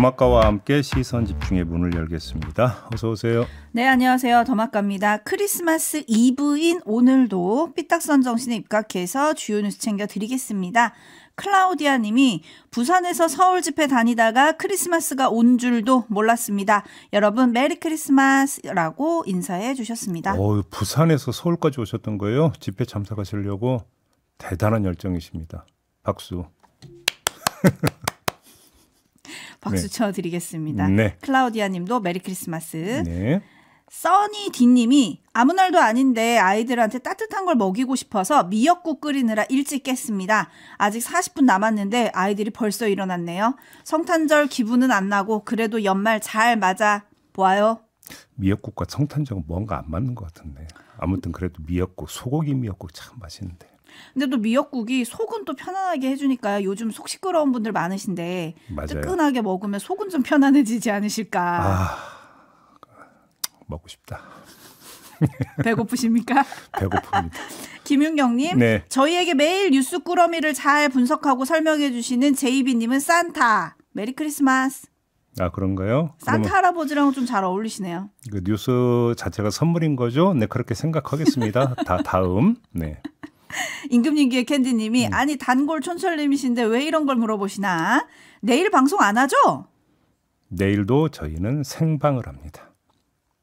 더마카와 함께 시선 집중의 문을 열겠습니다. 어서 오세요. 네, 안녕하세요. 더마카입니다. 크리스마스 이브인 오늘도 삐딱선 정신에 입각해서 주요 뉴스 챙겨드리겠습니다. 클라우디아 님이 부산에서 서울 집회 다니다가 크리스마스가 온 줄도 몰랐습니다. 여러분 메리 크리스마스라고 인사해 주셨습니다. 부산에서 서울까지 오셨던 거예요? 집회 참석하시려고? 대단한 열정이십니다. 박수. 박수 네. 쳐드리겠습니다. 네. 클라우디아 님도 메리 크리스마스. 네. 써니 디님이 아무 날도 아닌데 아이들한테 따뜻한 걸 먹이고 싶어서 미역국 끓이느라 일찍 깼습니다. 아직 40분 남았는데 아이들이 벌써 일어났네요. 성탄절 기분은 안 나고 그래도 연말 잘 맞아 보아요. 미역국과 성탄절은 뭔가 안 맞는 것 같은데. 아무튼 그래도 미역국, 소고기 미역국 참 맛있는데. 근데 또 미역국이 속은 또 편안하게 해주니까 요즘 속 시끄러운 분들 많으신데 맞아요. 뜨끈하게 먹으면 속은 좀 편안해지지 않으실까. 먹고 싶다. 배고프십니까? 배고픕니다. 김윤경님, 네. 저희에게 매일 뉴스 꾸러미를 잘 분석하고 설명해 주시는 제이비님은 산타. 메리 크리스마스. 아, 그런가요? 산타 할아버지랑은 좀 잘 어울리시네요. 그 뉴스 자체가 선물인 거죠? 네, 그렇게 생각하겠습니다. 다음. 네. 임금님기의 캔디님이 아니 단골 촌철님이신데 왜 이런 걸 물어보시나? 내일 방송 안 하죠? 내일도 저희는 생방을 합니다.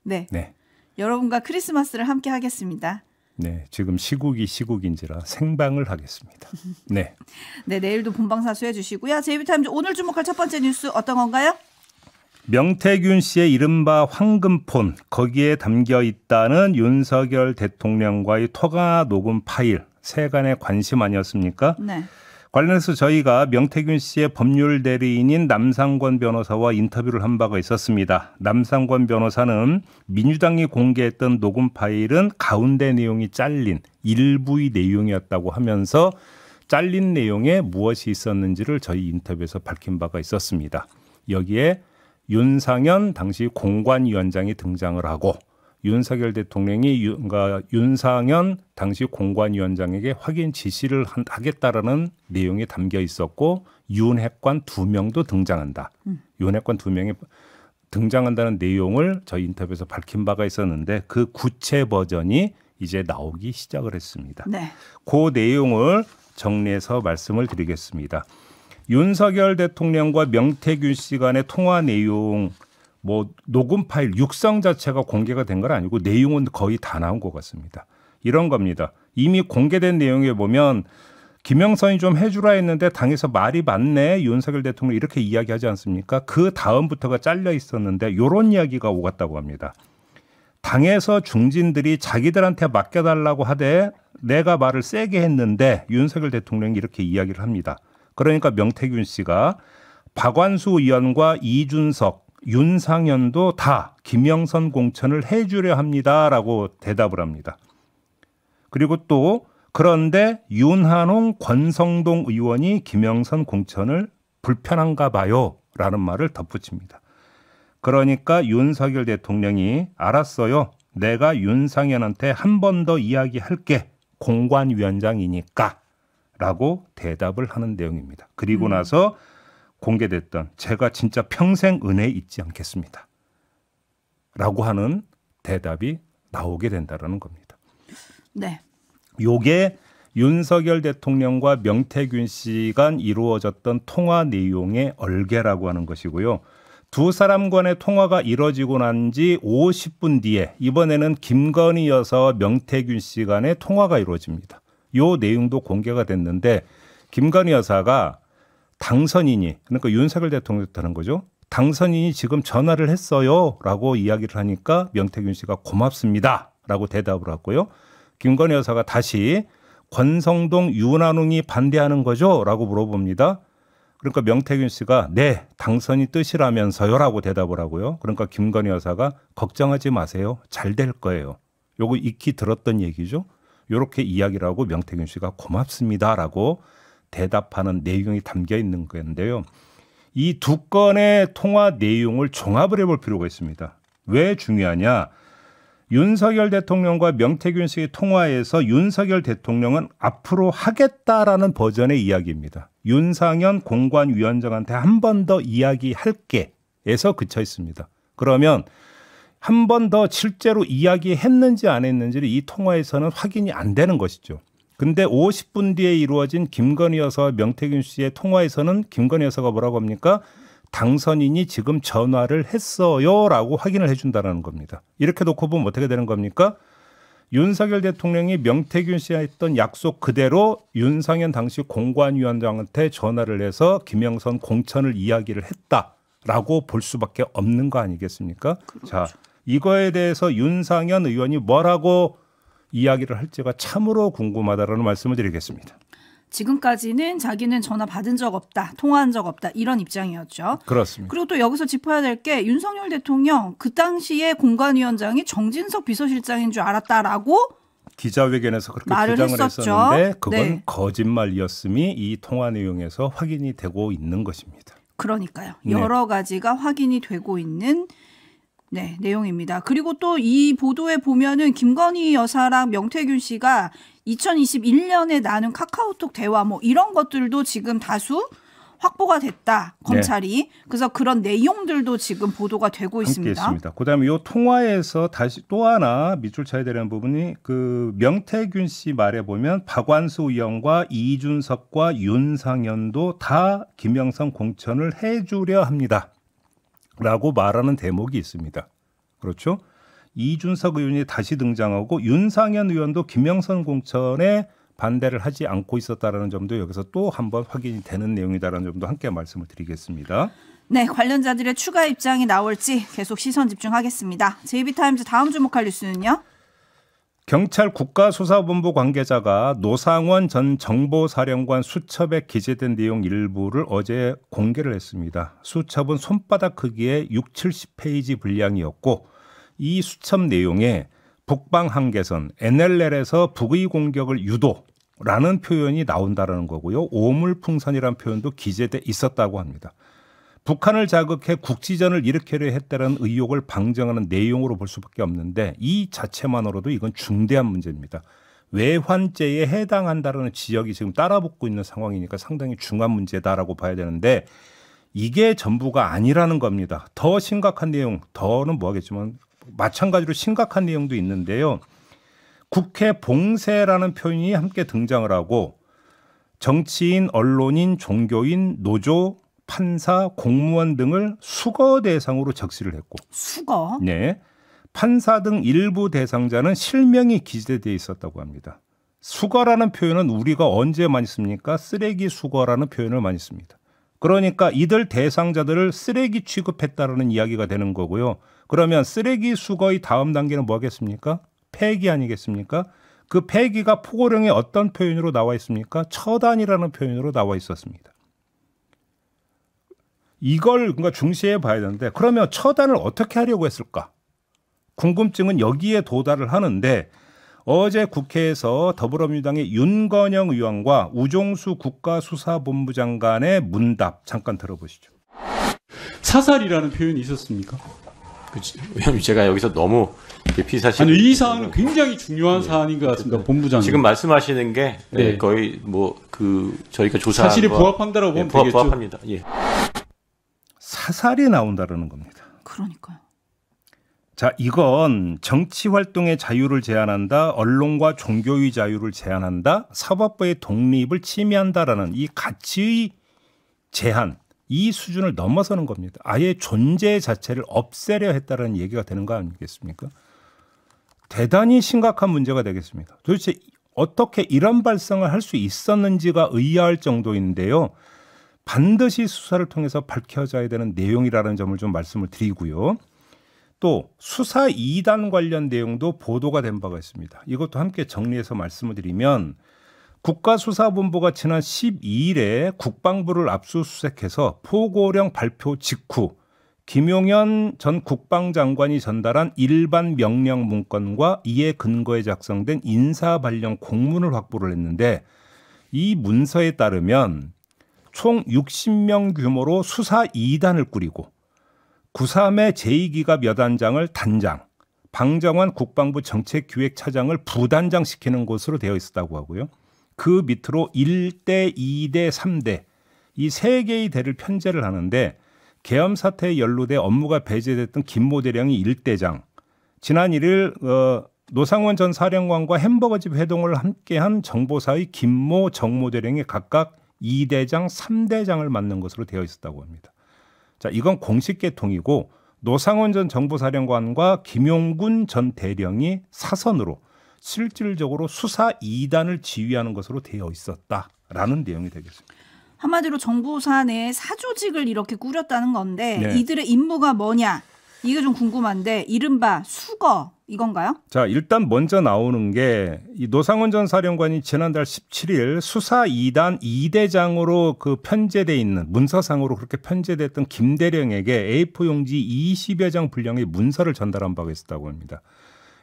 네. 네. 여러분과 크리스마스를 함께 하겠습니다. 네, 지금 시국인지라 생방을 하겠습니다. 네. 네, 내일도 본방사수 해주시고요. 제이비타임즈 오늘 주목할 첫 번째 뉴스 어떤 건가요? 명태균 씨의 이른바 황금폰, 거기에 담겨 있다는 윤석열 대통령과의 통화 녹음 파일, 세간의 관심 아니었습니까? 네. 관련해서 저희가 명태균 씨의 법률 대리인인 남상권 변호사와 인터뷰를 한 바가 있었습니다. 남상권 변호사는 민주당이 공개했던 녹음 파일은 가운데 내용이 잘린 일부의 내용이었다고 하면서 잘린 내용에 무엇이 있었는지를 저희 인터뷰에서 밝힌 바가 있었습니다. 여기에 윤상현 당시 공관위원장이 등장을 하고 윤석열 대통령이 윤상현 당시 공관위원장에게 확인 지시를 하겠다라는 내용이 담겨 있었고 윤핵관 2명도 등장한다. 윤핵관 2명이 등장한다는 내용을 저희 인터뷰에서 밝힌 바가 있었는데 그 구체 버전이 이제 나오기 시작을 했습니다. 네. 그 내용을 정리해서 말씀을 드리겠습니다. 윤석열 대통령과 명태균 씨 간의 통화 내용 녹음 파일 육성 자체가 공개가 된 건 아니고 내용은 거의 다 나온 것 같습니다. 이런 겁니다. 이미 공개된 내용에 보면 김영선이 좀 해주라 했는데 당에서 말이 많네. 윤석열 대통령 이렇게 이야기하지 않습니까? 그 다음부터가 잘려 있었는데 이런 이야기가 오갔다고 합니다. 당에서 중진들이 자기들한테 맡겨달라고 하되 내가 말을 세게 했는데 윤석열 대통령이 이렇게 이야기를 합니다. 그러니까 명태균 씨가 박완수 의원과 이준석 윤상현도 다 김영선 공천을 해주려 합니다라고 대답을 합니다. 그리고 또 그런데 윤한홍 권성동 의원이 김영선 공천을 불편한가 봐요 라는 말을 덧붙입니다. 그러니까 윤석열 대통령이 알았어요. 내가 윤상현한테 한 번 더 이야기할게. 공관위원장이니까 라고 대답을 하는 내용입니다. 그리고 나서 공개됐던 제가 진짜 평생 은혜 잊지 않겠습니다. 라고 하는 대답이 나오게 된다는 겁니다. 네. 요게 윤석열 대통령과 명태균 씨 간 이루어졌던 통화 내용의 얼개라고 하는 것이고요. 두 사람 간의 통화가 이뤄지고 난 지 50분 뒤에 이번에는 김건희 여사와 명태균 씨 간의 통화가 이루어집니다. 요 내용도 공개가 됐는데 김건희 여사가 당선인이 그러니까 윤석열 대통령이었다는 거죠. 당선인이 지금 전화를 했어요 라고 이야기를 하니까 명태균 씨가 고맙습니다 라고 대답을 하고요. 김건희 여사가 다시 권성동 윤한홍이 반대하는 거죠 라고 물어봅니다. 그러니까 명태균 씨가 네 당선이 뜻이라면서요 라고 대답을 하고요. 그러니까 김건희 여사가 걱정하지 마세요. 잘 될 거예요. 요거 익히 들었던 얘기죠. 이렇게 이야기를 하고 명태균 씨가 고맙습니다라고 대답하는 내용이 담겨 있는 건데요. 이 두 건의 통화 내용을 종합을 해볼 필요가 있습니다. 왜 중요하냐? 윤석열 대통령과 명태균 씨의 통화에서 윤석열 대통령은 앞으로 하겠다라는 버전의 이야기입니다. 윤상현 공관위원장한테 한 번 더 이야기할게에서 그쳐 있습니다. 그러면 한 번 더 실제로 이야기했는지 안 했는지를 이 통화에서는 확인이 안 되는 것이죠. 근데 50분 뒤에 이루어진 김건희 여사와 명태균 씨의 통화에서는 김건희 여사가 뭐라고 합니까? 당선인이 지금 전화를 했어요라고 확인을 해준다는 겁니다. 이렇게 놓고 보면 어떻게 되는 겁니까? 윤석열 대통령이 명태균 씨와 했던 약속 그대로 윤상현 당시 공관위원장한테 전화를 해서 김영선 공천을 이야기를 했다라고 볼 수밖에 없는 거 아니겠습니까? 그렇죠. 자, 이거에 대해서 윤상현 의원이 뭐라고 이야기를 할지가 참으로 궁금하다라는 말씀을 드리겠습니다. 지금까지는 자기는 전화 받은 적 없다, 통화한 적 없다 이런 입장이었죠. 그렇습니다. 그리고 또 여기서 짚어야 될 게 윤석열 대통령 그 당시에 공관위원장이 정진석 비서실장인 줄 알았다라고 기자회견에서 그렇게 주장을 했었는데 그건 거짓말이었음이 이 통화 내용에서 확인이 되고 있는 것입니다. 그러니까요. 여러 가지가 확인이 되고 있는 내용입니다. 그리고 또 이 보도에 보면은 김건희 여사랑 명태균 씨가 2021년에 나눈 카카오톡 대화 뭐 이런 것들도 지금 다수 확보가 됐다. 검찰이. 그래서 그런 내용들도 지금 보도가 되고 있습니다. 그다음에 이 통화에서 다시 또 하나 밑줄 쳐야 되는 부분이 그 명태균 씨 말에 보면 박완수 의원과 이준석과 윤상현도 다 김영선 공천을 해주려 합니다. 라고 말하는 대목이 있습니다. 그렇죠? 이준석 의원이 다시 등장하고 윤상현 의원도 김영선 공천에 반대를 하지 않고 있었다는 점도 여기서 또 한번 확인이 되는 내용이다라는 점도 함께 말씀을 드리겠습니다. 네, 관련자들의 추가 입장이 나올지 계속 시선 집중하겠습니다. JB타임즈 다음 주목할 뉴스는요? 경찰 국가수사본부 관계자가 노상원 전 정보사령관 수첩에 기재된 내용 일부를 어제 공개를 했습니다. 수첩은 손바닥 크기의 60-70페이지 분량이었고 이 수첩 내용에 북방 한계선 NLL에서 북의 공격을 유도라는 표현이 나온다는 거고요. 오물풍선이라는 표현도 기재돼 있었다고 합니다. 북한을 자극해 국지전을 일으키려 했다는 의혹을 방증하는 내용으로 볼 수밖에 없는데 이 자체만으로도 이건 중대한 문제입니다. 외환죄에 해당한다는 지역이 지금 따라붙고 있는 상황이니까 상당히 중요한 문제다라고 봐야 되는데 이게 전부가 아니라는 겁니다. 더 심각한 내용, 더는 뭐하겠지만 마찬가지로 심각한 내용도 있는데요. 국회 봉쇄라는 표현이 함께 등장을 하고 정치인, 언론인, 종교인, 노조, 판사, 공무원 등을 수거 대상으로 적시를 했고 수거? 네. 판사 등 일부 대상자는 실명이 기재되어 있었다고 합니다. 수거라는 표현은 우리가 언제 많이 씁니까? 쓰레기 수거라는 표현을 많이 씁니다. 그러니까 이들 대상자들을 쓰레기 취급했다라는 이야기가 되는 거고요. 그러면 쓰레기 수거의 다음 단계는 뭐겠습니까? 폐기 아니겠습니까? 그 폐기가 포고령에 어떤 표현으로 나와 있습니까? 처단이라는 표현으로 나와 있었습니다. 이걸 그러니까 중시해 봐야 되는데 그러면 처단을 어떻게 하려고 했을까? 궁금증은 여기에 도달을 하는데 어제 국회에서 더불어민주당의 윤건영 의원과 우종수 국가수사본부장 간의 문답 잠깐 들어보시죠. 사살이라는 표현이 있었습니까? 왜냐하면 제가 여기서 너무 피사실 아니 이 사안은 굉장히 중요한 사안인 것 같습니다. 본부장님 지금 말씀하시는 게 네. 거의 뭐 그 저희가 조사한 사실이 부합한다라고 보면 되겠죠. 부합합니다. 예. 사살이 나온다는 겁니다. 그러니까요. 자, 이건 정치 활동의 자유를 제한한다, 언론과 종교의 자유를 제한한다, 사법부의 독립을 침해한다라는 이 가치의 제한, 이 수준을 넘어서는 겁니다. 아예 존재 자체를 없애려 했다는 얘기가 되는 거 아니겠습니까? 대단히 심각한 문제가 되겠습니다. 도대체 어떻게 이런 발상을 할 수 있었는지가 의아할 정도인데요. 반드시 수사를 통해서 밝혀져야 되는 내용이라는 점을 좀 말씀을 드리고요. 또 수사 2단 관련 내용도 보도가 된 바가 있습니다. 이것도 함께 정리해서 말씀을 드리면 국가수사본부가 지난 12일에 국방부를 압수수색해서 포고령 발표 직후 김용현 전 국방장관이 전달한 일반 명령 문건과 이에 근거해 작성된 인사발령 공문을 확보를 했는데 이 문서에 따르면 총 60명 규모로 수사 2단을 꾸리고 9.3의 제2기갑 여단장을 단장, 방정환 국방부 정책기획차장을 부단장시키는 것으로 되어 있었다고 하고요. 그 밑으로 1대, 2대, 3대 이 세 개의 대를 편제를 하는데 계엄 사태에 연루돼 업무가 배제됐던 김모 대령이 1대장, 지난 1일 노상원 전 사령관과 햄버거집 회동을 함께한 정보사의 김모 정모 대령이 각각 2대장, 3대장을 맡는 것으로 되어 있었다고 합니다. 자, 이건 공식 계통이고 노상원 전 정보사령관과 김용군 전 대령이 사선으로 실질적으로 수사 2단을 지휘하는 것으로 되어 있었다라는 내용이 되겠습니다. 한마디로 정보사 내에 사조직을 이렇게 꾸렸다는 건데 네. 이들의 임무가 뭐냐? 이게 좀 궁금한데 이른바 수거 이건가요? 자, 일단 먼저 나오는 게 이 노상원 전 사령관이 지난달 17일 수사 2단 2대장으로 그 편제돼 있는 문서상으로 그렇게 편제됐던 김 대령에게 A4 용지 20여 장 분량의 문서를 전달한 바가 있었다고 합니다.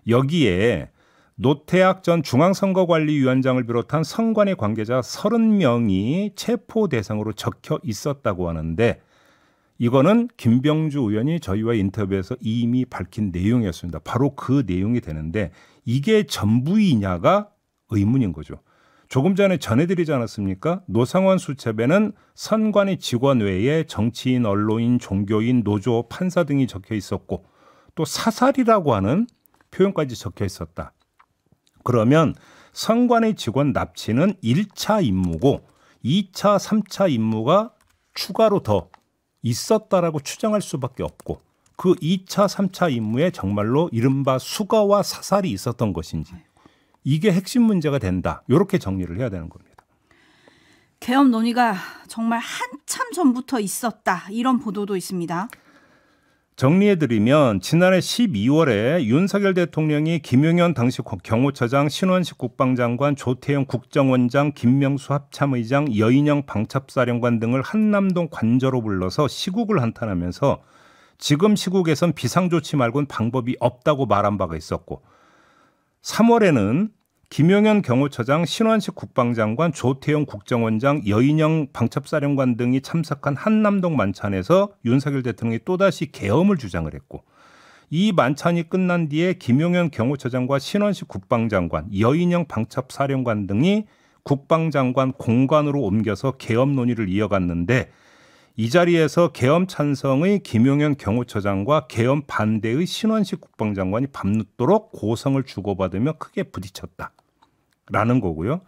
여기에 노태악 전 중앙선거관리위원장을 비롯한 선관위 관계자 30명이 체포 대상으로 적혀 있었다고 하는데 이거는 김병주 의원이 저희와 인터뷰에서 이미 밝힌 내용이었습니다. 바로 그 내용이 되는데 이게 전부이냐가 의문인 거죠. 조금 전에 전해드리지 않았습니까? 노상원 수첩에는 선관위 직원 외에 정치인, 언론인, 종교인, 노조, 판사 등이 적혀 있었고 또 사살이라고 하는 표현까지 적혀 있었다. 그러면 선관위 직원 납치는 1차 임무고 2차, 3차 임무가 추가로 더 있었다라고 추정할 수밖에 없고 그 2차, 3차 임무에 정말로 이른바 수거와 사살이 있었던 것인지 이게 핵심 문제가 된다. 이렇게 정리를 해야 되는 겁니다. 계엄 논의가 정말 한참 전부터 있었다. 이런 보도도 있습니다. 정리해드리면 지난해 12월에 윤석열 대통령이 김용현 당시 경호처장, 신원식 국방장관, 조태영 국정원장, 김명수 합참의장, 여인영 방첩사령관 등을 한남동 관저로 불러서 시국을 한탄하면서 지금 시국에선 비상조치 말고는 방법이 없다고 말한 바가 있었고 3월에는 김용현 경호처장, 신원식 국방장관, 조태영 국정원장, 여인영 방첩사령관 등이 참석한 한남동 만찬에서 윤석열 대통령이 또다시 계엄을 주장을 했고 이 만찬이 끝난 뒤에 김용현 경호처장과 신원식 국방장관, 여인영 방첩사령관 등이 국방장관 공관으로 옮겨서 계엄 논의를 이어갔는데 이 자리에서 계엄 찬성의 김용현 경호처장과 계엄 반대의 신원식 국방장관이 밤늦도록 고성을 주고받으며 크게 부딪혔다라는 거고요.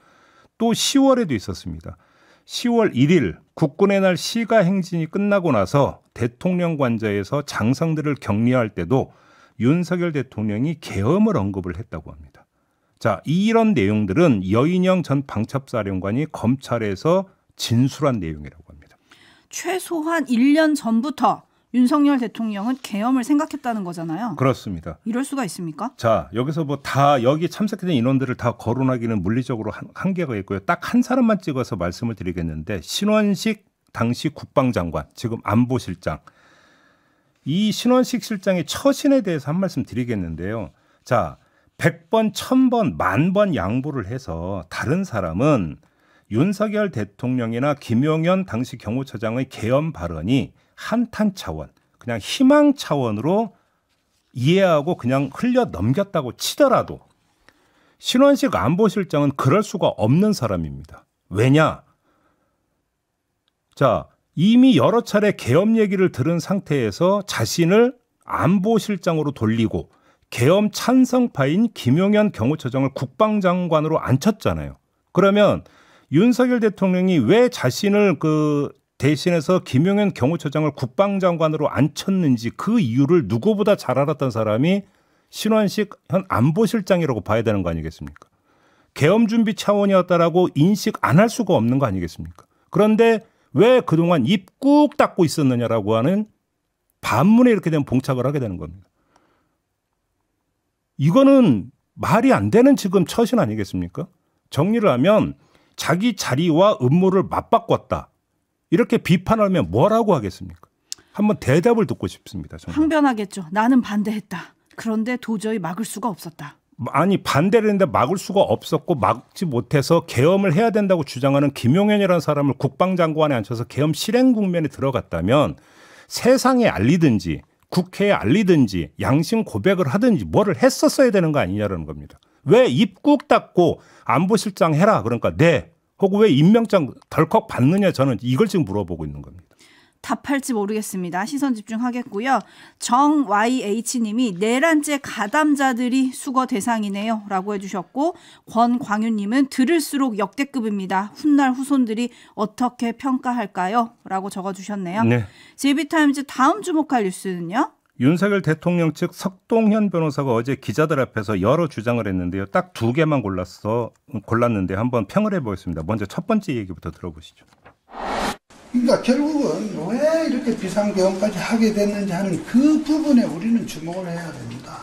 또 10월에도 있었습니다. 10월 1일 국군의 날 시가 행진이 끝나고 나서 대통령 관저에서 장성들을 격리할 때도 윤석열 대통령이 계엄을 언급을 했다고 합니다. 자, 이런 내용들은 여인영 전 방첩사령관이 검찰에서 진술한 내용이라고 합니다. 최소한 1년 전부터 윤석열 대통령은 계엄을 생각했다는 거잖아요. 그렇습니다. 이럴 수가 있습니까? 자, 여기서 뭐 다 여기 참석했던 인원들을 다 거론하기는 물리적으로 한계가 있고요. 딱 한 사람만 찍어서 말씀을 드리겠는데 신원식 당시 국방장관, 지금 안보실장. 이 신원식 실장의 처신에 대해서 한 말씀 드리겠는데요. 자, 100번, 1000번, 10,000번 양보를 해서 다른 사람은 윤석열 대통령이나 김용현 당시 경호처장의 계엄 발언이 한탄 차원, 그냥 희망 차원으로 이해하고 그냥 흘려 넘겼다고 치더라도 신원식 안보실장은 그럴 수가 없는 사람입니다. 왜냐? 자, 이미 여러 차례 계엄 얘기를 들은 상태에서 자신을 안보실장으로 돌리고 계엄 찬성파인 김용현 경호처장을 국방장관으로 앉혔잖아요. 그러면 윤석열 대통령이 왜 자신을 대신해서 김용현 경호처장을 국방장관으로 앉혔는지 그 이유를 누구보다 잘 알았던 사람이 신원식 현 안보실장이라고 봐야 되는 거 아니겠습니까? 계엄 준비 차원이었다라고 인식 안 할 수가 없는 거 아니겠습니까? 그런데 왜 그동안 입 꾹 닫고 있었느냐라고 하는 반문에 이렇게 되면 봉착을 하게 되는 겁니다. 이거는 말이 안 되는 지금 처신 아니겠습니까? 정리를 하면 자기 자리와 음모를 맞바꿨다. 이렇게 비판하면 뭐라고 하겠습니까? 한번 대답을 듣고 싶습니다. 정말. 항변하겠죠. 나는 반대했다. 그런데 도저히 막을 수가 없었다. 아니 반대를 했는데 막을 수가 없었고 막지 못해서 계엄을 해야 된다고 주장하는 김용현이라는 사람을 국방장관에 앉혀서 계엄 실행 국면에 들어갔다면 세상에 알리든지 국회에 알리든지 양심 고백을 하든지 뭐를 했었어야 되는 거 아니냐라는 겁니다. 왜 입국 닫고 안보실장 해라 그러니까 네 혹은 왜 임명장 덜컥 받느냐 저는 이걸 지금 물어보고 있는 겁니다. 답할지 모르겠습니다. 시선 집중하겠고요. 정YH님이 내란죄 가담자들이 수거 대상이네요 라고 해주셨고 권광윤님은 들을수록 역대급입니다. 훗날 후손들이 어떻게 평가할까요? 라고 적어주셨네요. 네. JB타임즈 다음 주목할 뉴스는요? 윤석열 대통령 측 석동현 변호사가 어제 기자들 앞에서 여러 주장을 했는데요. 딱 2개만 골랐는데 한번 평을 해보겠습니다. 먼저 첫 번째 얘기부터 들어보시죠. 그러니까 결국은 왜 이렇게 비상계엄까지 하게 됐는지 하는 그 부분에 우리는 주목을 해야 됩니다.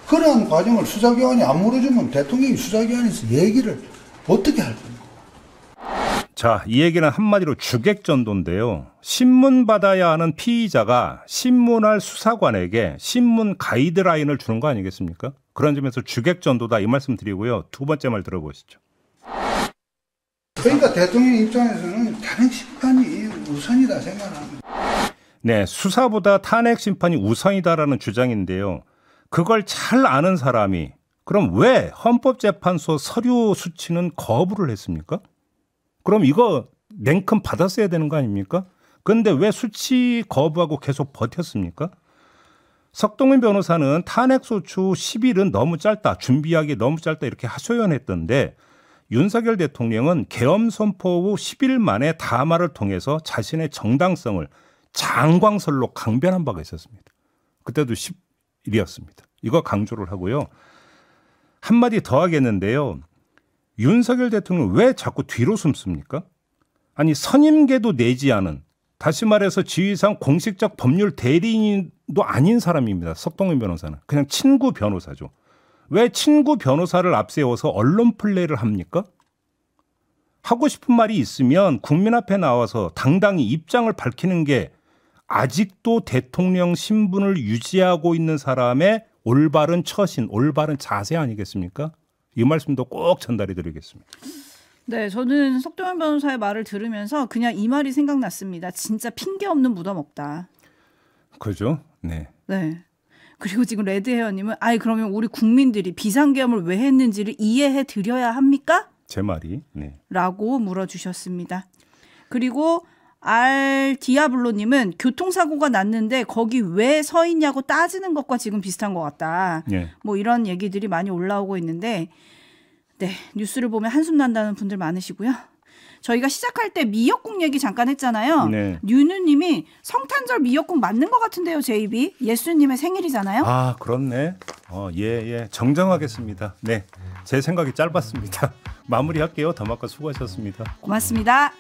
그러한 과정을 수사기관이 안 물어주면 대통령이 수사기관에서 얘기를 어떻게 할 겁니까? 자, 이 얘기는 한마디로 주객전도인데요. 신문 받아야 하는 피의자가 신문할 수사관에게 신문 가이드라인을 주는 거 아니겠습니까? 그런 점에서 주객전도다 이 말씀 드리고요. 두 번째 말 들어보시죠. 그러니까 대통령 입장에서는 탄핵 심판이 우선이다 생각합니다. 네, 수사보다 탄핵 심판이 우선이다라는 주장인데요. 그걸 잘 아는 사람이 그럼 왜 헌법재판소 서류 수치는 거부를 했습니까? 그럼 이거 냉큼 받았어야 되는 거 아닙니까? 그런데 왜 수치 거부하고 계속 버텼습니까? 석동현 변호사는 탄핵소추 10일은 너무 짧다, 준비하기 너무 짧다 이렇게 하소연했던데 윤석열 대통령은 계엄 선포 후 10일 만에 담화를 통해서 자신의 정당성을 장광설로 강변한 바가 있었습니다. 그때도 10일이었습니다. 이거 강조를 하고요. 한마디 더 하겠는데요. 윤석열 대통령은 왜 자꾸 뒤로 숨습니까? 아니 선임계도 내지 않은 다시 말해서 지휘상 공식적 법률 대리인도 아닌 사람입니다. 석동현 변호사는. 그냥 친구 변호사죠. 왜 친구 변호사를 앞세워서 언론 플레이를 합니까? 하고 싶은 말이 있으면 국민 앞에 나와서 당당히 입장을 밝히는 게 아직도 대통령 신분을 유지하고 있는 사람의 올바른 처신, 올바른 자세 아니겠습니까? 이 말씀도 꼭 전달해 드리겠습니다. 네, 저는 석동현 변호사의 말을 들으면서 그냥 이 말이 생각났습니다. 진짜 핑계 없는 무덤 없다. 그죠? 네. 네. 그리고 지금 레드헤어님은 그러면 우리 국민들이 비상계엄을 왜 했는지를 이해해 드려야 합니까? 제 말이. 네. 라고 물어주셨습니다. 그리고 디아블로님은 교통사고가 났는데 거기 왜 서 있냐고 따지는 것과 지금 비슷한 것 같다. 네. 뭐 이런 얘기들이 많이 올라오고 있는데 네, 뉴스를 보면 한숨 난다는 분들 많으시고요. 저희가 시작할 때 미역국 얘기 잠깐 했잖아요. 네. 류누님이 성탄절 미역국 맞는 것 같은데요, 제이비. 예수님의 생일이잖아요. 아, 그렇네. 예. 정정하겠습니다. 네, 제 생각이 짧았습니다. 마무리할게요. 더마카 수고하셨습니다. 고맙습니다.